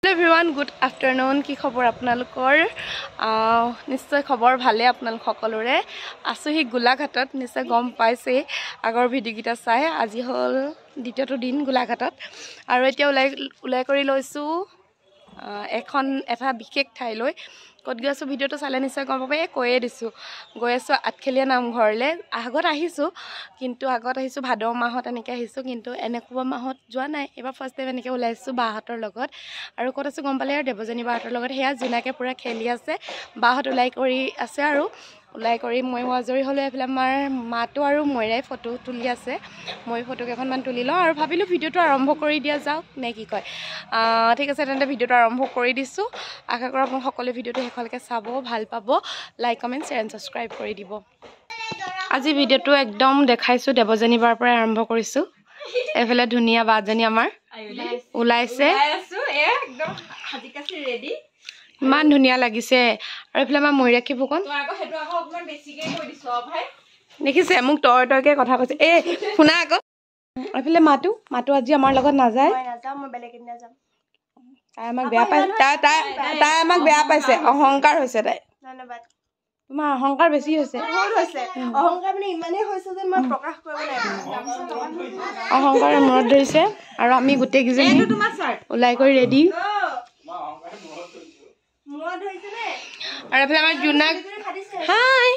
everyone good afternoon কি খবৰ আপোনালোকৰ নিশ্চয় খবৰ ভালে আপোনালোক সকলোৰে আছোহি গোলাঘাটত নিশ্চয় গম পাইছে আগৰ ভিডিঅ'কেইটা চাই আজি হ'ল দ্বিতীয়টো দিন গোলাঘাটত আৰু এতিয়া ওলাই কৰি লৈছো এটা বিশেষ ঠাইলৈ কত গৈছো ভিডিঅ'টো চালে নিশ্চয় গম পাব কৈয়ে দিছো গৈ আছো আঠখেলীয়া নামঘৰলৈ আগত আহিছো কিন্তু আগত আহিছো ভাদ মাহত এনেকৈ আহিছো কিন্তু এনেকুৱা মাহত যোৱা নাই এবাৰ ফাৰ্ষ্ট টাইম এনেকৈ ওলাইছো বাহঁতৰ লগত আৰু ক'ত আছো গম পালে আৰু দেৱজনী বাহঁতৰ লগত সেয়া জোনাকে পুৰা খেলি আছে বাহঁত ওলাই কৰি আছে আৰু ওলাই কৰি ময়ো আজৰি হ'লো এইফালে আমাৰ মাটো আৰু মইৰাই ফটো তুলি আছে মই ফটো কেইখনমান তুলি লওঁ আৰু ভাবিলোঁ ভিডিঅ'টো আৰম্ভ কৰি দিয়া যাওক নে কি কয় ঠিক আছে তেন্তে ভিডিঅ'টো আৰম্ভ কৰি দিছোঁ আশা কৰোঁ আপোনালোক সকলোৱে ভিডিঅ'টো শেষলৈকে চাব ভাল পাব like comment share and subscribe কৰি দিব আজি ভিডিঅ'টো একদম দেখাইছোঁ দেৱজনী বাৰ পৰাই আৰম্ভ কৰিছোঁ এইফালে ধুনীয়া বাজনী আমাৰ ওলাইছে ইমান ধুনীয়া লাগিছে আৰু এইফালে আমাৰ মৈৰাক্ষী ফুকন দেখিছে মোক তৰকে কথা কৈছে এই শুনা আকৌ এইফালে মাতো আজি আমাৰ লগত নাযায় তাই আমাক বেয়া পাই তাই আমাক বেয়া পাইছে অহংকাৰ হৈছে তাই ধন্যবাদ তোমাৰ অহংকাৰ বেছি হৈছে অহংকাৰ মানে ইমানেই হৈছে যে মই প্ৰকাশ কৰিব নাই অহংকাৰে মূৰত ধৰিছে আৰু আমি গোটেই কেইজনী ওলাই কৰি ৰেডি আৰু এইফালে আমাৰ জোনাক হাই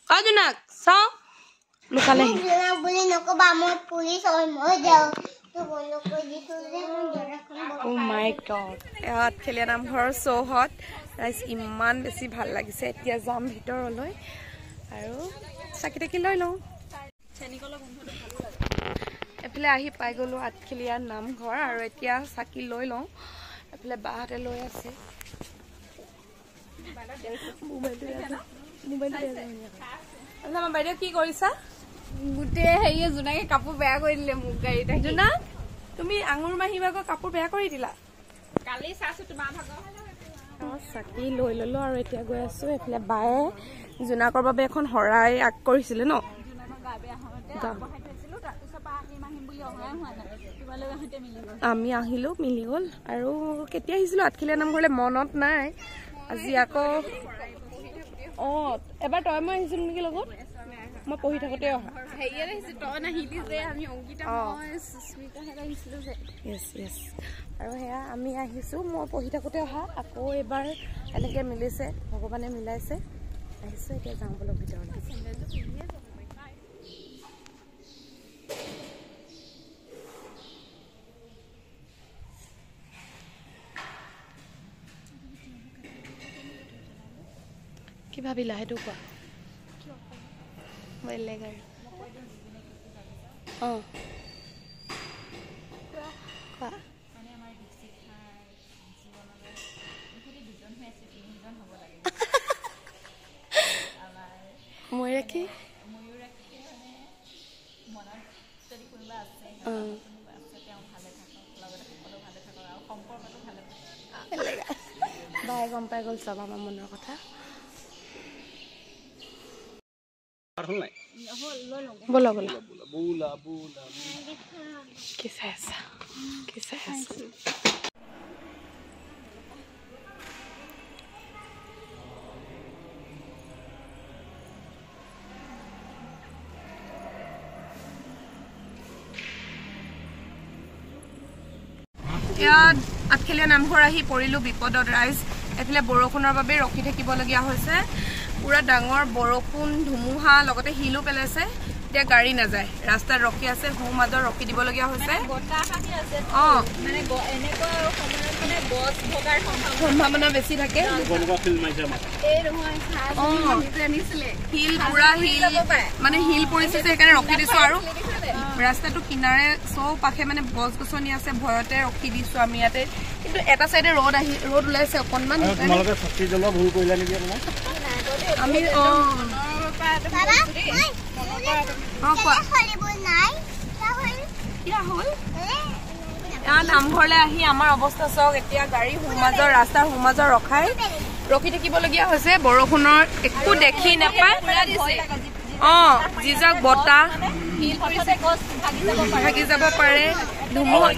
অ জোনাক চাও লুকালে Oh my god আঠখেলীয়া নামঘৰৰ চৌহদ ৰাইজ ইমান বেছি ভাল লাগিছে এতিয়া যাম ভিতৰলৈ আৰু চাকি তাকি লৈ লওঁ এফালে আহি পাই গ'লো আঠখেলীয়া নামঘৰ আৰু এতিয়া চাকি লৈ লওঁ এফালে বাহঁতে লৈ আছে আমাৰ বাইদেউ কি কৰিছা গোটেই হেৰিয়ে জোনাকে কাপোৰ বেয়া কৰি দিলে মোক গাড়ীতে জোনা তুমি আঙুৰ মাহী ভাগৰ কাপোৰ বেয়া কৰি দিলা কালি চাইছো তোমাৰ ভাগৰ চাকি লৈ ললো আৰু এতিয়া গৈ আছো এইফালে বায়ে জোনাকৰ বাবে এখন শৰাই আগ কৰিছিলে ন আমি আহিলো মিলি গ'ল আৰু কেতিয়া আহিছিলো আঠখেলীয়া নামঘৰলৈ মনত নাই আজি আকৌ এবাৰ তই মই আহিছিলো নেকি লগত মই পঢ়ি থাকোতে অহা আৰু সেয়া আমি আহিছো মই পঢ়ি থাকোতে অহা আকৌ এবাৰ এনেকে মিলিছে ভগৱানে মিলাইছে আহিছো এতিয়া যাওঁ বলক ভিতৰলৈ কি ভাবিলা সেইটো কোৱা বেলেগ আৰু কোৱা মৈৰাক্ষী বাই গম পাই গ'ল চব আমাৰ মনৰ কথা बोला बोला बोला बोला कैसा ऐसा আঠখেলীয়া নামঘৰ আহি পৰিলো বিপদত ৰাইজ এফালে বৰষুণৰ বাবে ৰখি থাকিবলগীয়া হৈছে পুৰা ডাঙৰ বৰষুণ ধুমুহা লগতে হিলো পেলাইছে এতিয়া গাড়ী নাযায় ৰাস্তাত ৰখি আছে হোম মাজত ৰখি দিবলগীয়া হৈছে সম্ভাৱনা বেছি থাকে হিল পুৰা হিল মানে হিল পৰিছে যে সেইকাৰণে ৰখি দিছো আৰু ৰাস্তাটো কিনাৰে চৌপাশে মানে গছ গছনি আছে ভয়তে ৰখি দিছো আমি ইয়াতে কিন্তু এটা চাইডে ৰ'দ ওলাইছে অকণমান আমি নামঘৰলৈ আহি আমাৰ অৱস্থা চাওক এতিয়া গাড়ী ৰাস্তাৰ সোমাজৰ ৰখি থাকিবলগীয়া হৈছে বৰষুণৰ একো দেখি নাপায় যি যাক বতাহ হিল পৰিছে গছ ভাগি যাব পাৰে ধুমুহা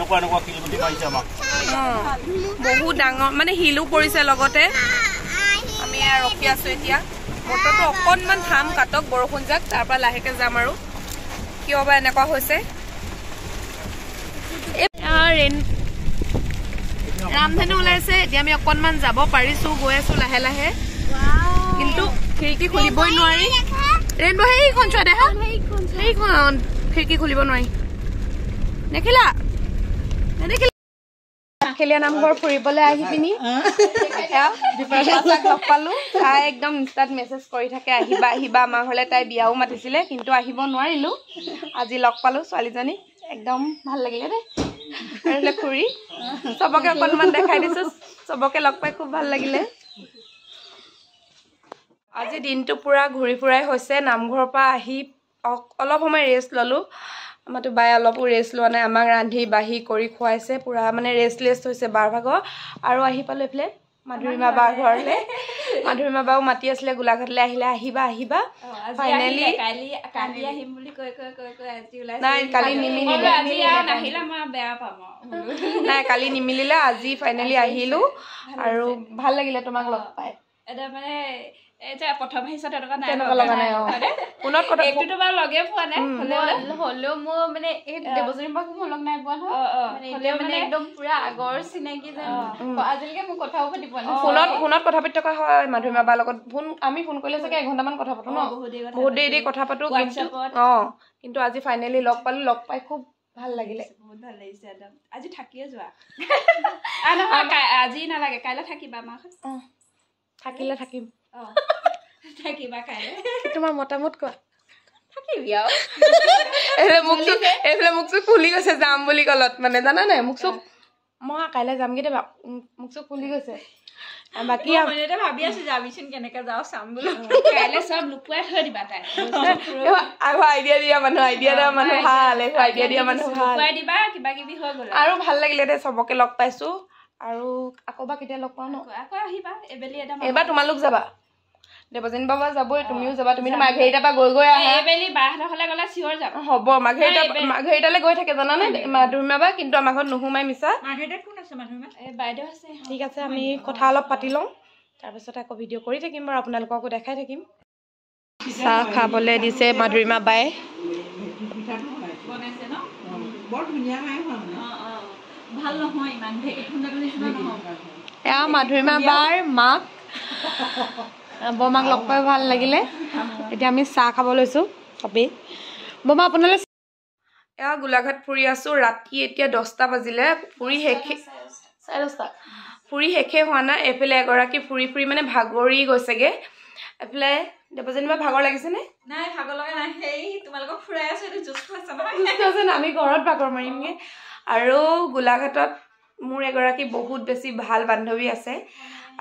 বহুত ডাঙৰ মানে হিলো পৰিছে লগতে আমি ৰখি আছো এতিয়া বতৰটো অকণমান ঠাম কাটক বৰষুণ যাক তাৰ পৰা লাহেকে যাম আৰু কিয় বা এনেকুৱা হৈছে ৰামধেনু ওলাইছে এতিয়া আমি অকণমান যাব পাৰিছো গৈ আছো লাহে লাহে কিন্তু খিৰিকী খুলিবই নোৱাৰি ৰেইনবো সেইখন চোৱা দেখা সেইখন খিৰিকী খুলিব নোৱাৰি দেখিলা খেলীয়া নামঘৰ ফুৰিবলৈ আহি পিনি লগ পালো তাই একদম ইনষ্টাত মেছেজ কৰি থাকে আহিবা আহিবা আমাৰ ঘৰলৈ তাই বিয়াও মাতিছিলে কিন্তু আহিব নোৱাৰিলো আজি লগ পালো ছোৱালীজনী একদম ভাল লাগিলে দেই ফুৰি চবকে অকণমান দেখাই দিছো চবকে লগ পাই খুব ভাল লাগিলে আজি দিনটো পুৰা ঘূৰি ফুৰাই হৈছে নামঘৰৰ পৰা আহি অলপ সময় ৰেষ্ট ললো আমাৰতো বাই অলপো ৰেষ্ট লোৱা নাই আমাক ৰান্ধি বাঢ়ি কৰি খুৱাইছে পুৰা মানে ৰেষ্টলেছ হৈছে বাৰ ভাগৰ আৰু আহি পালো এইফালে মাধুৰীমা বাৰ ঘৰলৈ মাধুৰীমা বাও মাতি আছিলে গোলাঘাটলৈ আহিলে আহিবা আহিবা ফাইনেলি কালি আহিম বুলি কৈ আজি ওলাইছে নাই কালি নিমিলিলে নাহিলে মই বেয়া পাম নাই কালি নিমিলিলে আজি ফাইনেলি আহিলো আৰু ভাল লাগিলে তোমাক লগ পাই এটা মানে এটা প্ৰথম আহিছে তেনেকুৱা নাই ফোনত কথা একটুটো বাৰু লগে পোৱা নাই হলেও মোৰ মানে এই দেৱজনী বাক মোৰ লগ নাই পোৱা নহয় মানে একদম পুৰা আগৰ চিনাকি যেন আজিলৈকে মোক কথাও পাতি পোৱা নাই ফোনত কথা পাতি থকা হয় মাধুৰীমা বাৰ লগত আমি ফোন কৰিলে চাগে এঘণ্টামান কথা পাতো ন বহুত দেৰি কথা পাতো কিন্তু আজি ফাইনেলি লগ পালো লগ পাই খুব ভাল লাগিলে বহুত ভাল লাগিছে একদম আজি থাকিয়ে যোৱা আজি নালাগে কাইলৈ থাকিবা আমাৰ থাকিলে থাকিম থাকিবা কাইলৈ তোমাৰ মতামত কোৱা থাকিবি আৰু এইফালে মোক চোক ফুলি গৈছে যাম বুলি কলত মানে জানা নাই মোক চোক মই কাইলৈ যামগে দেবা মোক চোক ফুলি গৈছে বাকী ভাবি আছো যাবিচোন কেনেকে যাও চাম বুলি কাইলৈ চব লুকুৱাই থৈ দিবা তাই আইডিয়া দিয়া মানুহ ভাল আইডিয়া দিয়া মানুহ ভাল লুকুৱাই দিবা কিবা কিবি হৈ গ'ল আৰু ভাল লাগিলে দে চবকে লগ পাইছো আৰু আকৌ বা কেতিয়া লগ পাও ন আকৌ আহিবা এবেলি এটা এবাৰ তোমালোক যাবা দেৱজনী বাবা যাবই তুমিও যাবা তুমিতো মাঘেৰিটাৰ পৰা গৈ আহা এবেলি বাহঁতৰ ঘৰলৈ গ'লে চিঞৰ যাম হ'ব মাঘেৰিটালৈ গৈ থাকে জানানে মাধুৰীমা বা কিন্তু আমাৰ ঘৰত নোসোমাই মিছা মাঘেৰিটাত কোন আছে মাধুৰীমা বাইদেউ আছে ঠিক আছে আমি কথা অলপ পাতি লওঁ তাৰপিছত আকৌ ভিডিঅ' কৰি থাকিম বাৰু আপোনালোককো দেখাই থাকিম চাহ খাবলৈ দিছে মাধুৰীমা বাই বনাইছে ন বৰ ধুনীয়া ভাল নহয় ইমান এয়া মাধুৰীমা বাৰ মাক বৰমাক লগ পাই ভাল লাগিলে এতিয়া আমি চাহ খাব লৈছোঁ চবেই বৰমা আপোনালৈ এয়া গোলাঘাট ফুৰি আছোঁ ৰাতি এতিয়া 10টা বাজিলে ফুৰি শেষে 10:30 ফুৰি শেষে হোৱা নাই এইফালে এগৰাকী ফুৰি ফুৰি মানে ভাগৰি গৈছেগে এইফালে দেৱজনী বা ভাগৰ লাগিছেনে নাই ভাগৰ লগা নাই সেই তোমালোকক ফুৰাই আছো এইটো জুচ খাইছা নহয় আমি ঘৰত ভাগৰ মাৰিমগে আৰু গোলাঘাটত মোৰ এগৰাকী বহুত বেছি ভাল বান্ধৱী আছে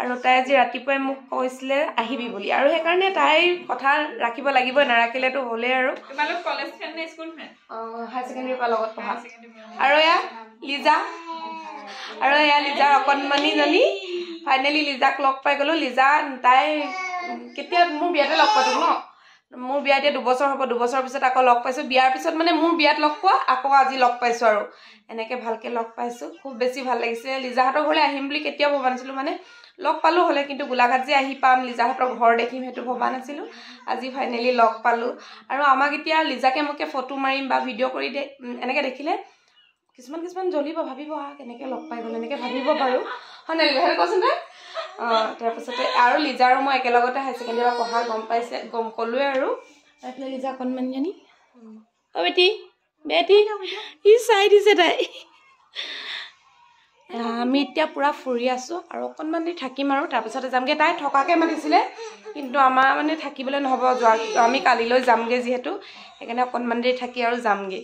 আৰু তাই আজি ৰাতিপুৱাই মোক কৈছিলে আহিবি বুলি আৰু সেইকাৰণে তাই কথা ৰাখিব লাগিবই নাৰাখিলেতো হ'লেই আৰু তোমালোক কলেজ ফ্ৰেণ্ড নে স্কুল ফ্ৰেণ্ড হাই ছেকেণ্ডেৰী পৰা লগত পঢ়া আৰু এয়া লিজাৰ অকণমানিজনী ফাইনেলি লিজাক লগ পাই গ'লো লিজা তাই কেতিয়া মোৰ বিয়াতে লগ পাতো ন মোৰ বিয়া এতিয়া 2 বছৰ হ'ব 2 বছৰৰ পিছত আকৌ লগ পাইছোঁ বিয়াৰ পিছত মানে মোৰ বিয়াত লগ পোৱা আকৌ আজি লগ পাইছোঁ আৰু এনেকৈ ভালকৈ লগ পাইছোঁ খুব বেছি ভাল লাগিছে লিজাহঁতৰ ঘৰলৈ আহিম বুলি কেতিয়াও ভবা নাছিলোঁ মানে লগ পালোঁ হ'লে কিন্তু গোলাঘাট যে আহি পাম লিজাহঁতৰ ঘৰ দেখিম সেইটো ভবা নাছিলোঁ আজি ফাইনেলি লগ পালোঁ আৰু আমাক এতিয়া লিজাকে মোকে ফটো মাৰিম বা ভিডিঅ' কৰি এনেকৈ দেখিলে কিছুমান জ্বলিব ভাবিব কেনেকৈ লগ পাই গ'ল এনেকৈ ভাবিব পাৰোঁ হয় নাই লিজাহঁতে কৈছোঁ নে তাৰপিছতে আৰু লিজা আৰু মই একেলগতে হাই ছেকেণ্ডেৰী পৰা পঢ়া গম ক'লোৱে আৰু এইফালে লিজা অকণমানি অ' বেটি ই চাই দিছে তাই আমি এতিয়া পূৰা ফুৰি আছোঁ আৰু অকণমান দেৰি থাকিম আৰু তাৰপিছতে যামগৈ তাই থকাকৈ মাতিছিলে কিন্তু আমাৰ মানে থাকিবলৈ নহ'ব যোৱা আমি কালিলৈ যামগৈ যিহেতু সেইকাৰণে অকণমান দেৰি থাকি আৰু যামগৈ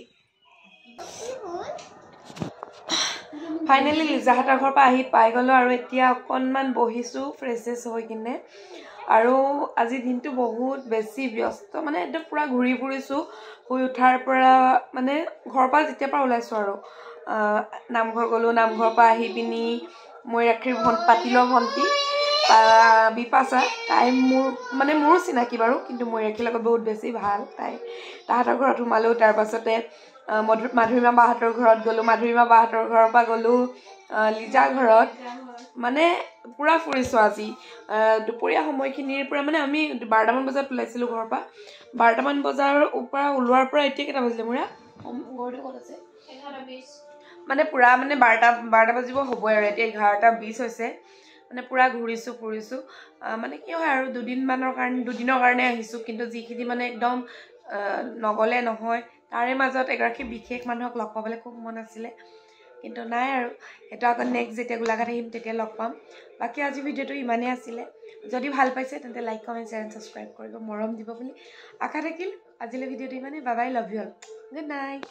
ফাইনেলি লিজাহঁতৰ ঘৰৰ পৰা আহি পাই গ'লোঁ আৰু এতিয়া অকণমান বহিছোঁ ফ্ৰেছ হৈ কিনে আৰু আজি দিনটো বহুত বেছি ব্যস্ত মানে একদম পূৰা ঘূৰি ফুৰিছোঁ শুই উঠাৰ পৰা মানে ঘৰৰ পৰা যেতিয়াৰ পৰা ওলাইছোঁ আৰু নামঘৰ গ'লোঁ নামঘৰৰ পৰা আহি পিনি মই ৰাখিৰ পাতিলৰ ভণ্টি বিপাশা তাই মোৰো চিনাকি বাৰু কিন্তু ময়ূৰাক্ষীৰ লগত বহুত বেছি ভাল তাহাঁতৰ ঘৰত সোমালোঁ তাৰপাছতে মাধুৰীমা বাহঁতৰ ঘৰত গ'লোঁ মাধুৰীমা বাহঁতৰ ঘৰৰ পৰা গ'লোঁ লিজা ঘৰত মানে পূৰা ফুৰিছোঁ আজি দুপৰীয়া সময়খিনিৰ পৰা মানে আমি 12টামান বজাত ওলাইছিলোঁ ঘৰৰ পৰা 12টামান বজাৰ পৰা ওলোৱাৰ পৰা এতিয়া কেইটা বাজিলে মোৰা ঘৰটো ক'ত আছে 11:20 মানে পূৰা মানে 12টা বাজিব হ'বই আৰু এতিয়া 11:20 হৈছে মানে পূৰা ঘূৰিছোঁ ফুৰিছোঁ মানে কি হয় আৰু দুদিনৰ কাৰণে আহিছোঁ কিন্তু যিখিনি মানে একদম নগ'লে নহয় তাৰে মাজত এগৰাকী বিশেষ মানুহক লগ পাবলৈ খুব মন আছিলে কিন্তু নাই আৰু সেইটো আকৌ নেক্সট যেতিয়া গোলাঘাট আহিম তেতিয়া লগ পাম বাকী আজি ভিডিঅ'টো ইমানেই আছিলে যদি ভাল পাইছে তেন্তে like comment share and subscribe কৰিব মৰম দিব বুলি আশা থাকিল আজিলৈ ভিডিঅ'টো ইমানেই bye bye love you all good night